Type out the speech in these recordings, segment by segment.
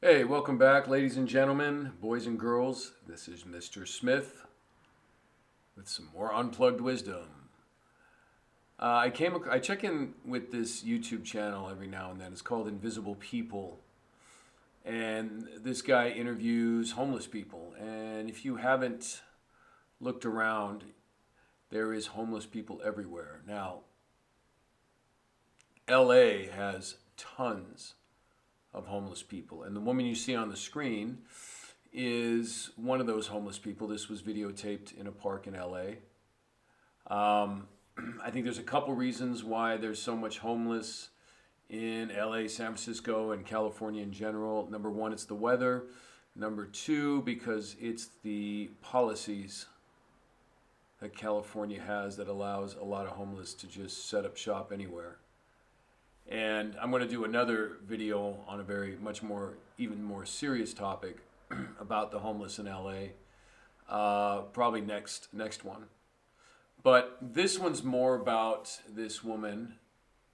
Hey, welcome back, ladies and gentlemen, boys and girls. This is Mr. Smith with some more unplugged wisdom. I check in with this YouTube channel every now and then. It's called Invisible People, and this guy interviews homeless people. And if you haven't looked around, there is homeless people everywhere. Now, LA has tons of homeless people, and the woman you see on the screen is one of those homeless people. This was videotaped in a park in LA. I think there's a couple reasons why there's so much homeless in LA, San Francisco, and California in general. Number one, it's the weather. Number two, because it's the policies that California has that allows a lot of homeless to just set up shop anywhere. And I'm going to do another video on a very much more, even more serious topic about the homeless in LA, probably next one. But this one's more about this woman,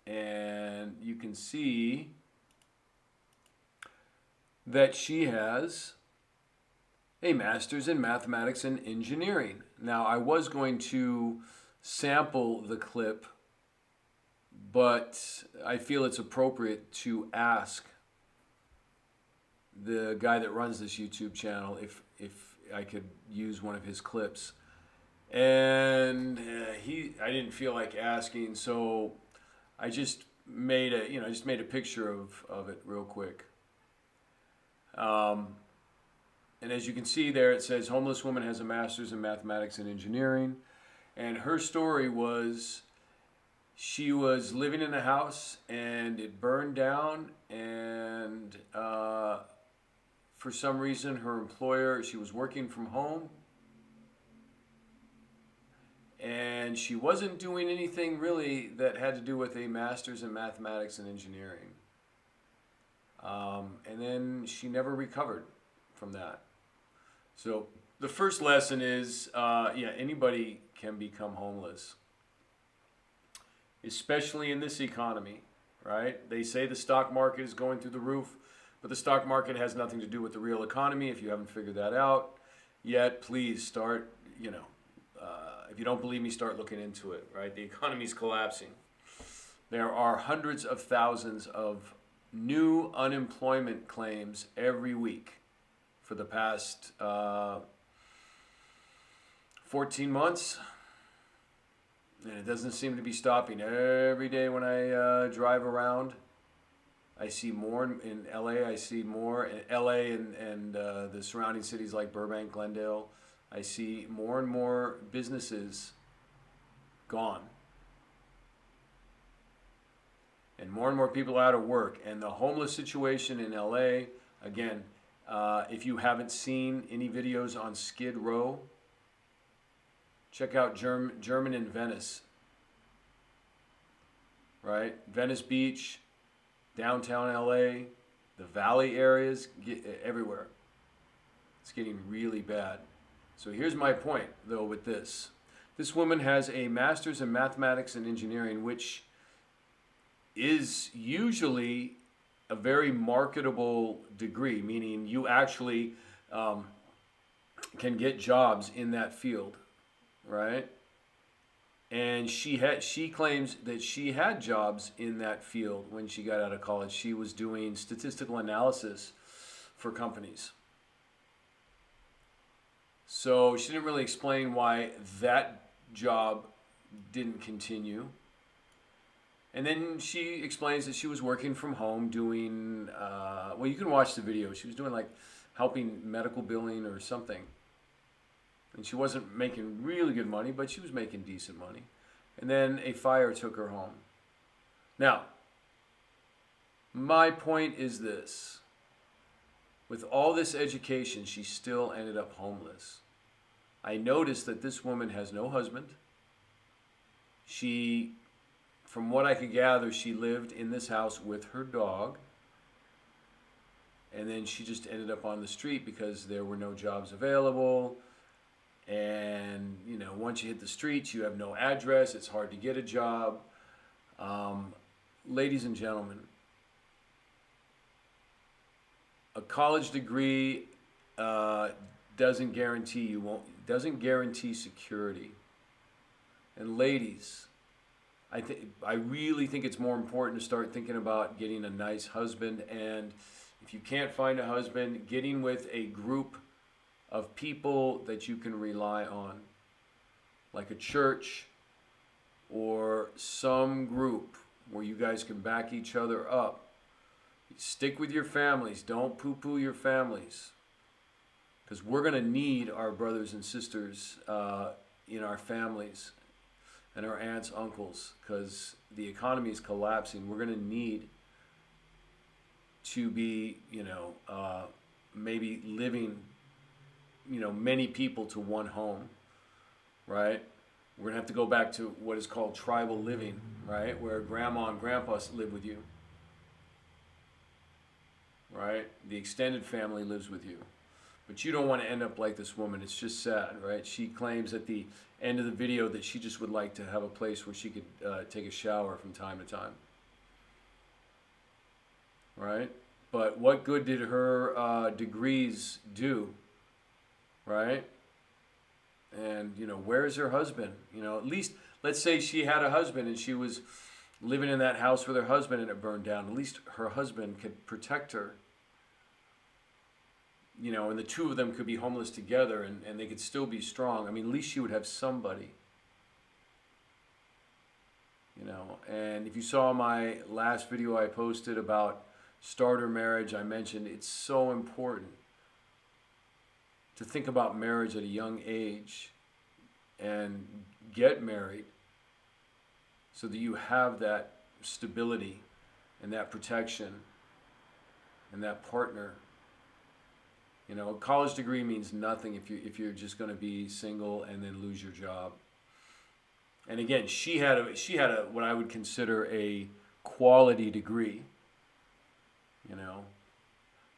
and you can see that she has a master's in mathematics and engineering. Now, I was going to sample the clip, but I feel it's appropriate to ask the guy that runs this YouTube channel if I could use one of his clips. And I didn't feel like asking, so I just made a picture of it real quick. And as you can see there, it says homeless woman has a master's in mathematics and engineering, and her story was she was living in a house and it burned down, and for some reason her employer, she was working from home, and she wasn't doing anything really that had to do with a master's in mathematics and engineering. And then she never recovered from that. So the first lesson is, anybody can become homeless, especially in this economy, right? They say the stock market is going through the roof, but the stock market has nothing to do with the real economy. If you haven't figured that out yet, please start, if you don't believe me, start looking into it, right? The economy's collapsing. There are hundreds of thousands of new unemployment claims every week for the past 14 months. And it doesn't seem to be stopping. Every day when I drive around, I see more in LA. I see more in LA and the surrounding cities like Burbank, Glendale. I see more and more businesses gone. And more people out of work. And the homeless situation in LA, again, if you haven't seen any videos on Skid Row, check out German in Venice, right? Venice Beach, downtown LA, the valley areas, everywhere. It's getting really bad. So here's my point, though, with this. This woman has a master's in mathematics and engineering, which is usually a very marketable degree, meaning you actually can get jobs in that field, right? And she claims that she had jobs in that field when she got out of college. She was doing statistical analysis for companies. So she didn't really explain why that job didn't continue. And then she explains that she was working from home doing, you can watch the video. She was doing like helping medical billing or something. And she wasn't making really good money, but she was making decent money. And then a fire took her home. Now, my point is this. With all this education, she still ended up homeless. I noticed that this woman has no husband. From what I could gather, she lived in this house with her dog. And then she just ended up on the street because there were no jobs available. And, once you hit the streets, you have no address. It's hard to get a job. Ladies and gentlemen, a college degree doesn't guarantee doesn't guarantee security. And ladies, I really think it's more important to start thinking about getting a nice husband, and if you can't find a husband, getting with a group of people that you can rely on, like a church or some group where you guys can back each other up. Stick with your families. Don't poo-poo your families, because we're going to need our brothers and sisters in our families and our aunts, uncles, because the economy is collapsing. We're going to need to be, maybe living, many people to one home, right? We're going to have to go back to what is called tribal living, right? Where grandma and grandpa live with you, right? The extended family lives with you. But you don't want to end up like this woman. It's just sad, right? She claims at the end of the video that she just would like to have a place where she could take a shower from time to time, right? But what good did her degrees do, right? And, where's her husband? At least, let's say she had a husband and she was living in that house with her husband and it burned down. At least her husband could protect her. And the two of them could be homeless together and they could still be strong. I mean, at least she would have somebody. And if you saw my last video I posted about starter marriage, I mentioned it's so important to think about marriage at a young age and get married so that you have that stability and that protection and that partner. A college degree means nothing if you're just going to be single and then lose your job. And again, she had a what I would consider a quality degree.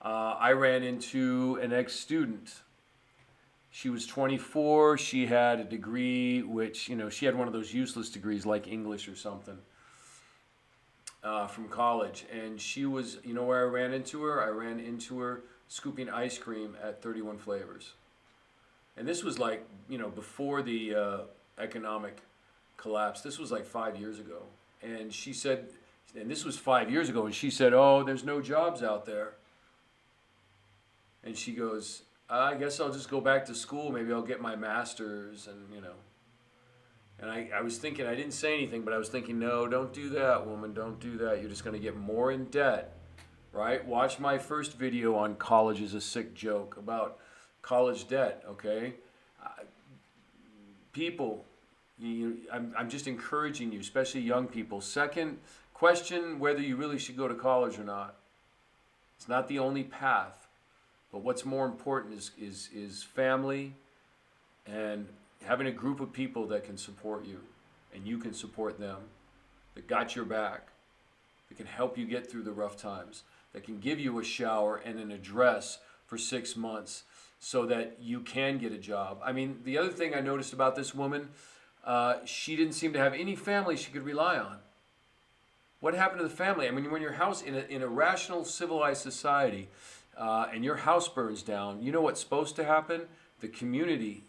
I ran into an ex-student. She was 24. She had a degree which, she had one of those useless degrees like English or something from college. And she was, where I ran into her? I ran into her scooping ice cream at 31 Flavors. And this was like, before the economic collapse. This was like 5 years ago. And she said, and this was 5 years ago, and she said, "Oh, there's no jobs out there." And she goes, "I guess I'll just go back to school. Maybe I'll get my master's." And I was thinking, I didn't say anything, but I was thinking, no, don't do that, woman. Don't do that. You're just going to get more in debt. Right? Watch my first video on college is a sick joke about college debt, okay? People, I'm just encouraging you, especially young people. Second, question whether you really should go to college or not. It's not the only path, but what's more important is family and having a group of people that can support you and you can support them, that got your back, that can help you get through the rough times, that can give you a shower and an address for 6 months so that you can get a job. I mean, the other thing I noticed about this woman, she didn't seem to have any family she could rely on. What happened to the family? I mean, when your house, in a rational, civilized society, and your house burns down, you know what's supposed to happen? The community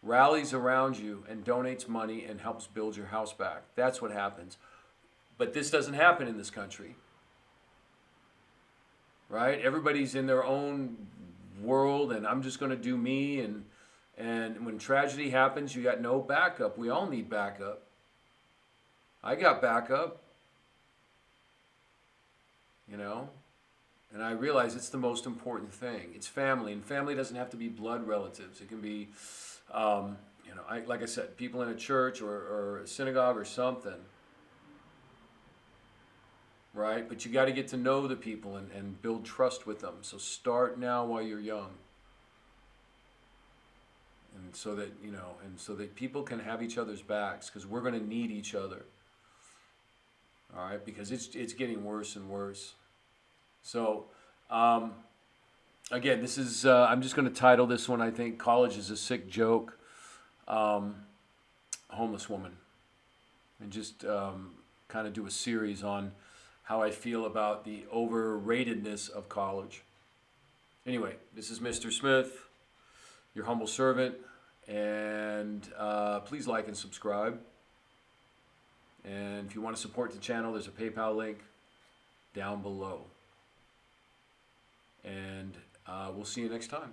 rallies around you and donates money and helps build your house back. That's what happens. But this doesn't happen in this country. Right? Everybody's in their own world, and I'm just going to do me. And when tragedy happens, you got no backup. We all need backup. I got backup. And I realize it's the most important thing. It's family, and family doesn't have to be blood relatives. It can be, like I said, people in a church or a synagogue or something. Right? But you got to get to know the people and build trust with them. So start now while you're young. And so that people can have each other's backs, because we're going to need each other. All right? Because it's getting worse and worse. So, again, this is, I'm just going to title this one, I think, College is a Sick Joke, Homeless Woman. And just kind of do a series on how I feel about the overratedness of college. Anyway, this is Mr. Smith, your humble servant, and please like and subscribe. And if you want to support the channel, there's a PayPal link down below. And we'll see you next time.